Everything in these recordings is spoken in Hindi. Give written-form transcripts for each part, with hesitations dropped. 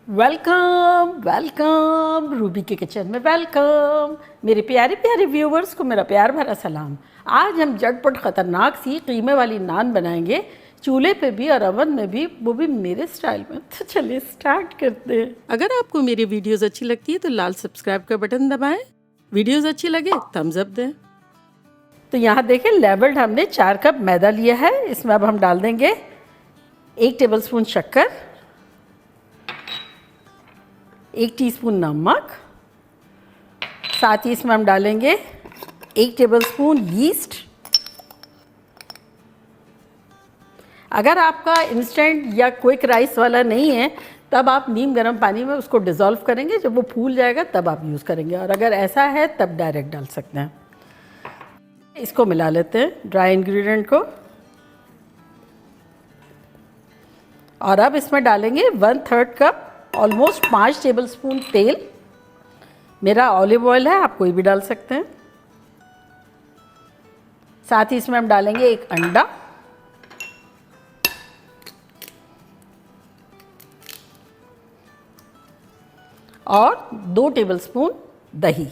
वेलकम वेलकम रूबी के किचन में वेलकम। मेरे प्यारे प्यारे व्यूवर्स को मेरा प्यार भरा सलाम। आज हम झटपट ख़तरनाक सी कीमे वाली नान बनाएंगे, चूल्हे पे भी और अवन में भी, वो भी मेरे स्टाइल में। तो चलिए स्टार्ट करते हैं। अगर आपको मेरी वीडियोस अच्छी लगती है तो लाल सब्सक्राइब का बटन दबाएं, वीडियोस अच्छी लगे थम्स अप दें। तो यहाँ देखें, लेवल्ड हमने 4 कप मैदा लिया है। इसमें अब हम डाल देंगे 1 टेबलस्पून शक्कर, 1 टीस्पून नमक, साथ ही इसमें हम डालेंगे 1 टेबलस्पून यीस्ट। अगर आपका इंस्टेंट या क्विक राइस वाला नहीं है तब आप नीम गर्म पानी में उसको डिज़ोल्व करेंगे, जब वो फूल जाएगा तब आप यूज़ करेंगे, और अगर ऐसा है तब डायरेक्ट डाल सकते हैं। इसको मिला लेते हैं ड्राई इंग्रेडिएंट को, और अब इसमें डालेंगे 1/3 कप ऑलमोस्ट 5 टेबलस्पून तेल। मेरा ऑलिव ऑयल है, आप कोई भी डाल सकते हैं। साथ ही इसमें हम डालेंगे 1 अंडा, और 2 टेबलस्पून दही।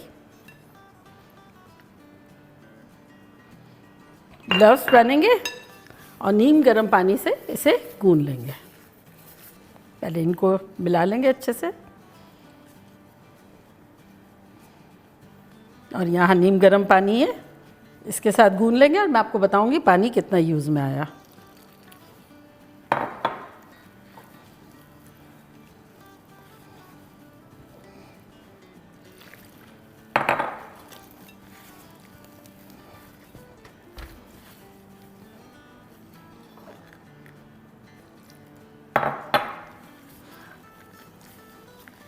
ग्लव्स पहनेंगे और नीम गर्म पानी से इसे गूंद लेंगे। पहले इनको मिला लेंगे अच्छे से, और यहाँ नीम गर्म पानी है, इसके साथ गूंद लेंगे, और मैं आपको बताऊंगी पानी कितना यूज़ में आया।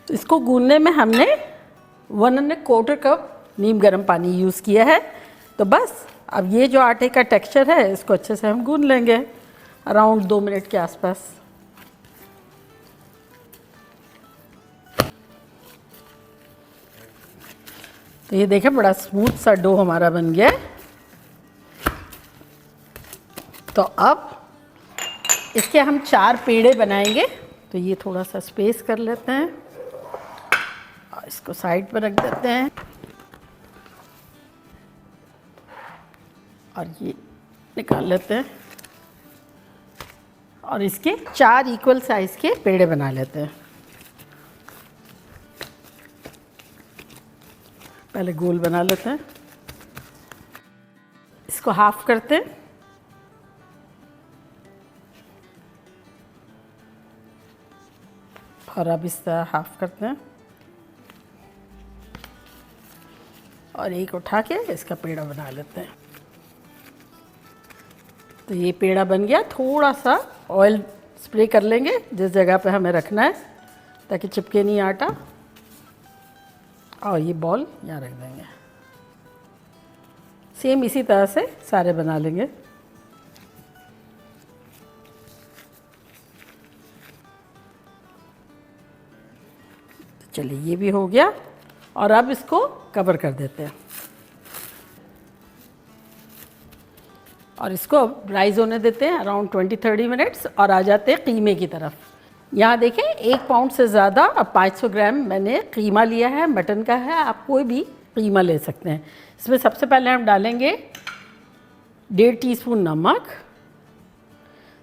तो इसको गूंदने में हमने 1¼ कप नीम गर्म पानी यूज़ किया है। तो बस अब ये जो आटे का टेक्सचर है इसको अच्छे से हम गूंद लेंगे अराउंड 2 मिनट के आसपास। तो ये देखें, बड़ा स्मूथ सा डो हमारा बन गया है। तो अब इसके हम 4 पेड़े बनाएंगे। तो ये थोड़ा सा स्पेस कर लेते हैं और इसको साइड पर रख देते हैं, और ये निकाल लेते हैं, और इसके 4 इक्वल साइज़ के पेड़े बना लेते हैं। पहले गोल बना लेते हैं, इसको हाफ करते हैं, और अब इस तरह हाफ करते हैं, और एक उठा के इसका पेड़ा बना लेते हैं। तो ये पेड़ा बन गया। थोड़ा सा ऑयल स्प्रे कर लेंगे जिस जगह पे हमें रखना है ताकि चिपके नहीं आटा, और ये बॉल यहाँ रख देंगे। सेम इसी तरह से सारे बना लेंगे। तो चलिए ये भी हो गया, और अब इसको कवर कर देते हैं, और इसको राइज होने देते हैं अराउंड 20-30 मिनट्स, और आ जाते हैं कीमे की तरफ। यहाँ देखें 1 पाउंड से ज़्यादा और 500 ग्राम मैंने कीमा लिया है, मटन का है, आप कोई भी कीमा ले सकते हैं। इसमें सबसे पहले हम डालेंगे 1.5 टीस्पून नमक,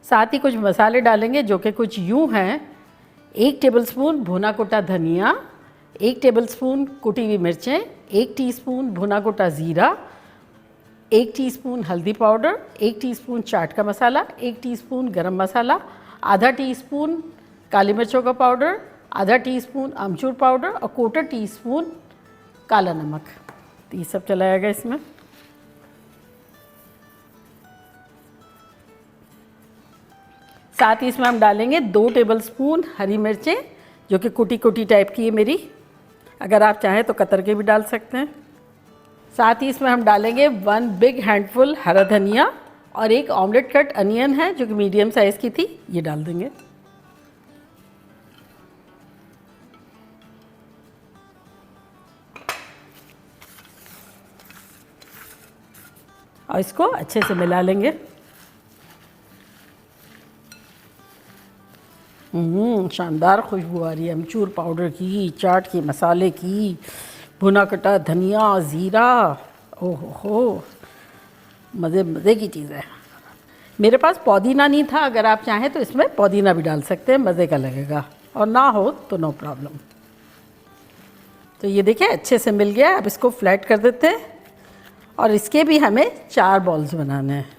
साथ ही कुछ मसाले डालेंगे जो कि कुछ यूँ हैं। 1 टेबलस्पून भुना कुटा धनिया, 1 टेबलस्पून कुटी हुई मिर्चें, 1 टीस्पून भुना कुटा ज़ीरा, 1 टीस्पून हल्दी पाउडर, 1 टीस्पून चाट का मसाला, 1 टीस्पून गरम मसाला, आधा टीस्पून काली मिर्चों का पाउडर, आधा टीस्पून अमचूर पाउडर, और 1/4 टीस्पून काला नमक। तो ये सब चला जाएगा इसमें। साथ ही इसमें हम डालेंगे 2 टेबलस्पून हरी मिर्चें जो कि कुटी कुटी टाइप की है मेरी, अगर आप चाहें तो कतर के भी डाल सकते हैं। साथ ही इसमें हम डालेंगे 1 बिग हैंडफुल हरा धनिया, और 1 ऑमलेट कट अनियन है जो कि मीडियम साइज़ की थी, ये डाल देंगे। और इसको अच्छे से मिला लेंगे। शानदार खुशबू आ रही है अमचूर पाउडर की, चाट के मसाले की, भुना कटा धनिया, ज़ीरा। ओहो हो, मज़े मज़े की चीज़ है। मेरे पास पुदीना नहीं था, अगर आप चाहें तो इसमें पुदीना भी डाल सकते हैं, मज़े का लगेगा, और ना हो तो नो प्रॉब्लम। तो ये देखिए अच्छे से मिल गया। अब इसको फ्लैट कर देते हैं और इसके भी हमें 4 बॉल्स बनाने हैं।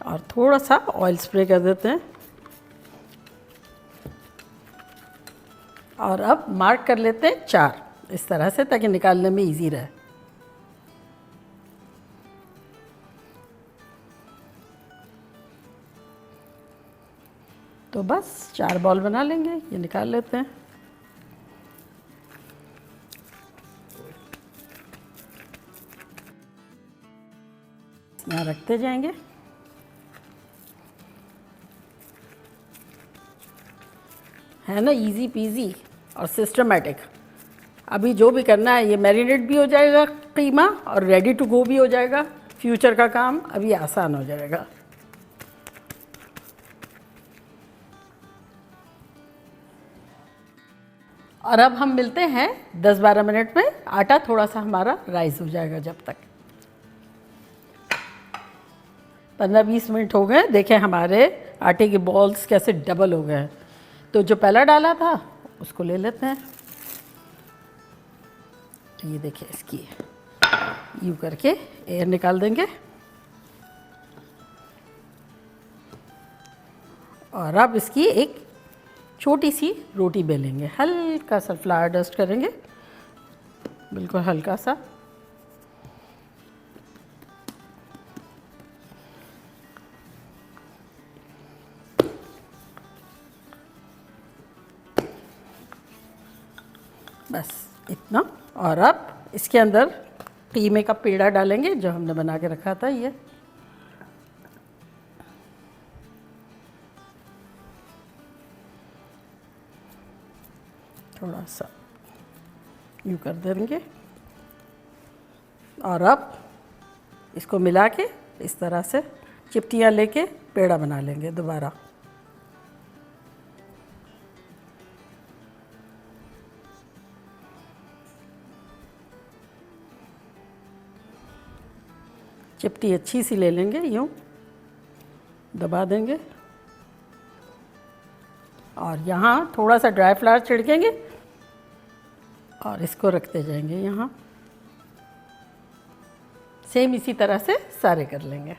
और थोड़ा सा ऑयल स्प्रे कर देते हैं और अब मार्क कर लेते हैं 4 इस तरह से, ताकि निकालने में इजी रहे। तो बस 4 बॉल बना लेंगे, ये निकाल लेते हैं। यहाँ रखते जाएंगे। है ना, इजी पीजी और सिस्टमेटिक। अभी जो भी करना है, ये मैरिनेट भी हो जाएगा कीमा और रेडी टू गो भी हो जाएगा। फ्यूचर का काम अभी आसान हो जाएगा। और अब हम मिलते हैं 10-12 मिनट में। आटा थोड़ा सा हमारा राइस हो जाएगा जब तक। 15-20 मिनट हो गए। देखें हमारे आटे के बॉल्स कैसे डबल हो गए हैं। तो जो पहला डाला था उसको ले लेते हैं। ये देखिए, इसकी यूँ करके एयर निकाल देंगे। और अब इसकी एक छोटी सी रोटी बेलेंगे। हल्का सा फ्लावर डस्ट करेंगे, बिल्कुल हल्का सा। बस इतना। और अब इसके अंदर कीमे का पेड़ा डालेंगे जो हमने बना के रखा था। ये थोड़ा सा यूँ कर देंगे और अब इसको मिला के इस तरह से चिपटियाँ लेके पेड़ा बना लेंगे दोबारा। चिपटी अच्छी सी ले लेंगे, यूँ दबा देंगे और यहाँ थोड़ा सा ड्राई फ्लावर छिड़केंगे और इसको रखते जाएंगे यहाँ। सेम इसी तरह से सारे कर लेंगे।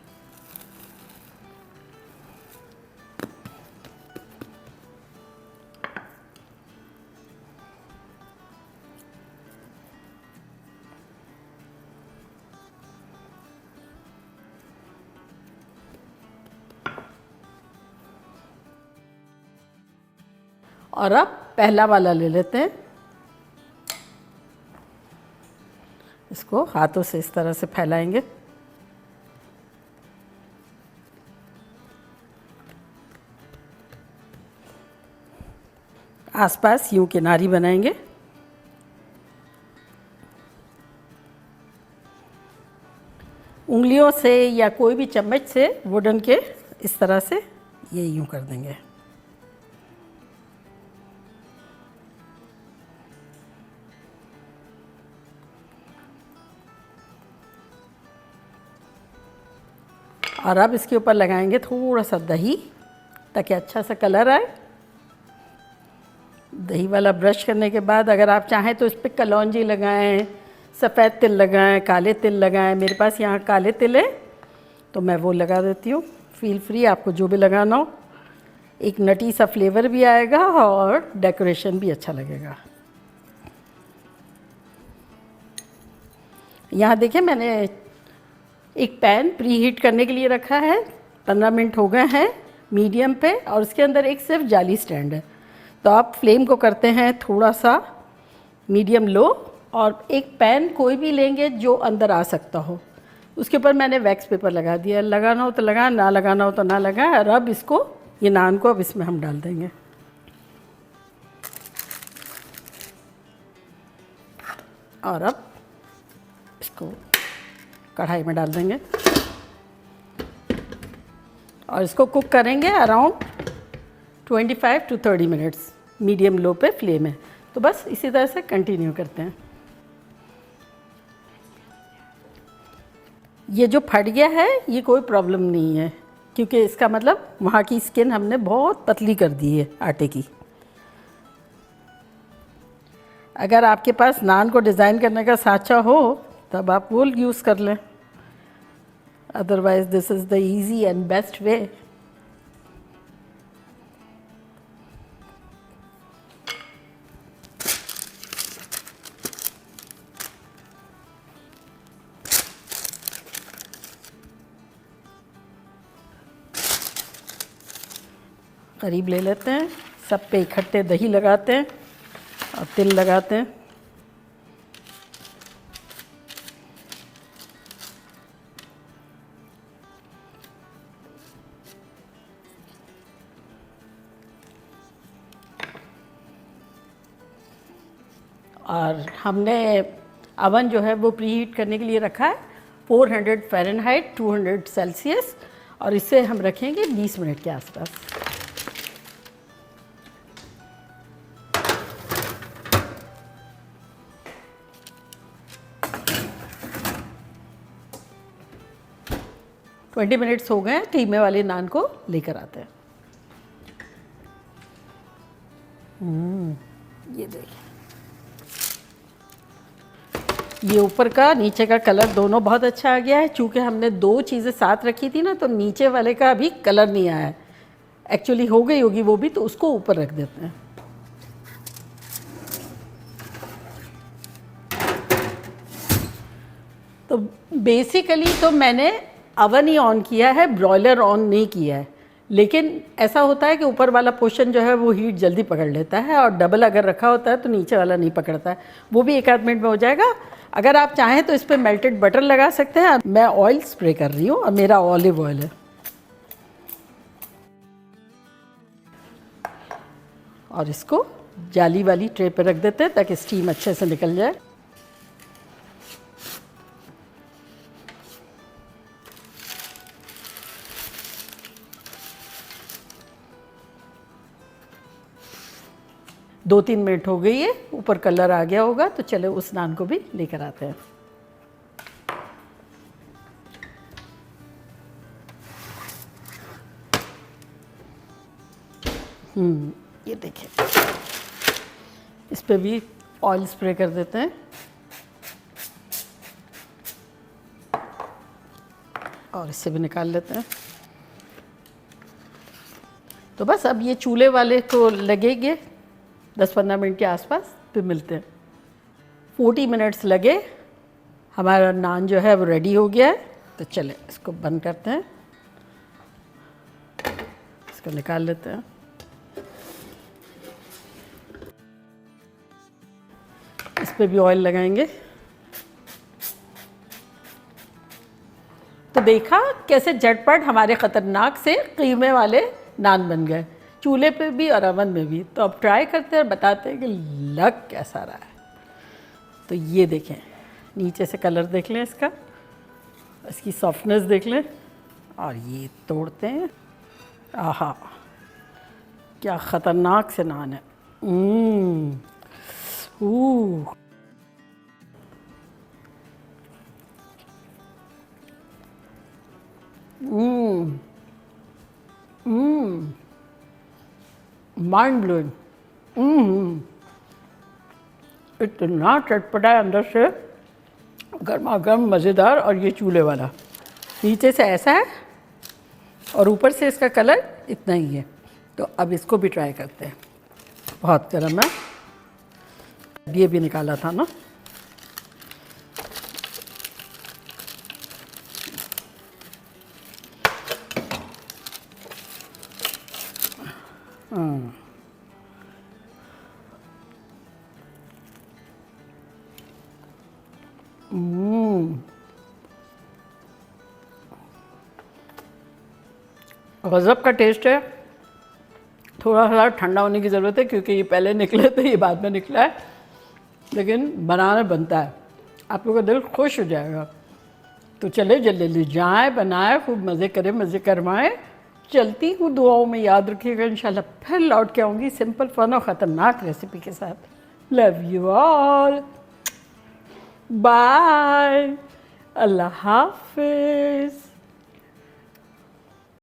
और अब पहला वाला ले लेते हैं। इसको हाथों से इस तरह से फैलाएंगे। आसपास यूं किनारी बनाएंगे। उंगलियों से या कोई भी चम्मच से वुडन के इस तरह से ये यूं कर देंगे। और अब इसके ऊपर लगाएंगे थोड़ा सा दही, ताकि अच्छा सा कलर आए। दही वाला ब्रश करने के बाद अगर आप चाहें तो इस पर कलौंजी लगाएं, सफ़ेद तिल लगाएं, काले तिल लगाएं। मेरे पास यहाँ काले तिल है तो मैं वो लगा देती हूँ। फील फ्री, आपको जो भी लगाना हो। एक नटी सा फ्लेवर भी आएगा और डेकोरेशन भी अच्छा लगेगा। यहाँ देखिए मैंने एक पैन प्री हीट करने के लिए रखा है। 15 मिनट हो गए हैं मीडियम पे, और उसके अंदर एक सिर्फ जाली स्टैंड है। तो आप फ्लेम को करते हैं थोड़ा सा मीडियम लो, और एक पैन कोई भी लेंगे जो अंदर आ सकता हो। उसके ऊपर मैंने वैक्स पेपर लगा दिया। लगाना हो तो लगाएं, ना लगाना हो तो ना लगाएं। और अब इसको, ये नान को अब इसमें हम डाल देंगे। और अब इसको कढ़ाई में डाल देंगे और इसको कुक करेंगे around 25 to 30 minutes medium low पे फ्लेम है। तो बस इसी तरह से कंटिन्यू करते हैं। ये जो फट गया है ये कोई प्रॉब्लम नहीं है, क्योंकि इसका मतलब वहाँ की स्किन हमने बहुत पतली कर दी है आटे की। अगर आपके पास नान को डिज़ाइन करने का साँचा हो तब आप वो यूज़ कर लें, otherwise this is the easy and best way. करीब ले लेते हैं, सब पे इकट्ठे दही लगाते हैं और तिल लगाते हैं। और हमने अवन जो है वो प्री हीट करने के लिए रखा है 400 फ़ारेनहाइट 200 सेल्सियस, और इसे हम रखेंगे 20 मिनट के आसपास। ट्वेंटी मिनट्स हो गए, कीमे वाले नान को लेकर आते हैं। ये देखिए, ये ऊपर का नीचे का कलर दोनों बहुत अच्छा आ गया है। चूँकि हमने दो चीज़ें साथ रखी थी ना, तो नीचे वाले का अभी कलर नहीं आया है। एक्चुअली हो गई होगी वो भी, तो उसको ऊपर रख देते हैं। तो बेसिकली तो मैंने अवन ही ऑन किया है, ब्रॉयलर ऑन नहीं किया है। लेकिन ऐसा होता है कि ऊपर वाला पोर्शन जो है वो हीट जल्दी पकड़ लेता है, और डबल अगर रखा होता है तो नीचे वाला नहीं पकड़ता है। वो भी एक आध मिनट में हो जाएगा। अगर आप चाहें तो इस पर मेल्टेड बटर लगा सकते हैं। मैं ऑयल स्प्रे कर रही हूँ और मेरा ऑलिव ऑयल है। और इसको जाली वाली ट्रे पर रख देते हैं ताकि स्टीम अच्छे से निकल जाए। दो तीन मिनट हो गई है, ऊपर कलर आ गया होगा, तो चले उस नान को भी लेकर आते हैं। ये देखिए, इस पे भी ऑयल स्प्रे कर देते हैं और इससे भी निकाल लेते हैं। तो बस अब ये चूल्हे वाले को लगेंगे 10-15 मिनट के आसपास, फिर मिलते हैं। 40 मिनट्स लगे, हमारा नान जो है वो रेडी हो गया है। तो चले इसको बंद करते हैं, इसको निकाल लेते हैं। इस पे भी ऑयल लगाएंगे। तो देखा कैसे झटपट हमारे ख़तरनाक से कीमे वाले नान बन गए, चूल्हे पे भी और अवन में भी। तो अब ट्राई करते हैं और बताते हैं कि लग कैसा रहा है। तो ये देखें, नीचे से कलर देख लें इसका, इसकी सॉफ्टनेस देख लें, और ये तोड़ते हैं। आहा, क्या ख़तरनाक से नान है। Mind blowing. इतना चटपटा है अंदर से, गर्मा गर्म मज़ेदार। और ये चूल्हे वाला नीचे से ऐसा है और ऊपर से इसका कलर इतना ही है। तो अब इसको भी ट्राई करते हैं। बहुत गर्म है, ये भी निकाला था ना। गज़ब का टेस्ट है। थोड़ा सा ठंडा होने की ज़रूरत है, क्योंकि ये पहले निकले थे, ये बाद में निकला है। लेकिन बनाना बनता है, आप लोगों का दिल खुश हो जाएगा। तो चले जल्दी जल्दी जाएँ, बनाएं, खूब मज़े करें, मज़े करवाएं चलती हूँ, दुआओं में याद रखिएगा, इंशाल्लाह फिर लौट के आऊँगी सिंपल फन और ख़तरनाक रेसिपी के साथ। लव यू ऑल, बाय, अल्लाह हाफिज़।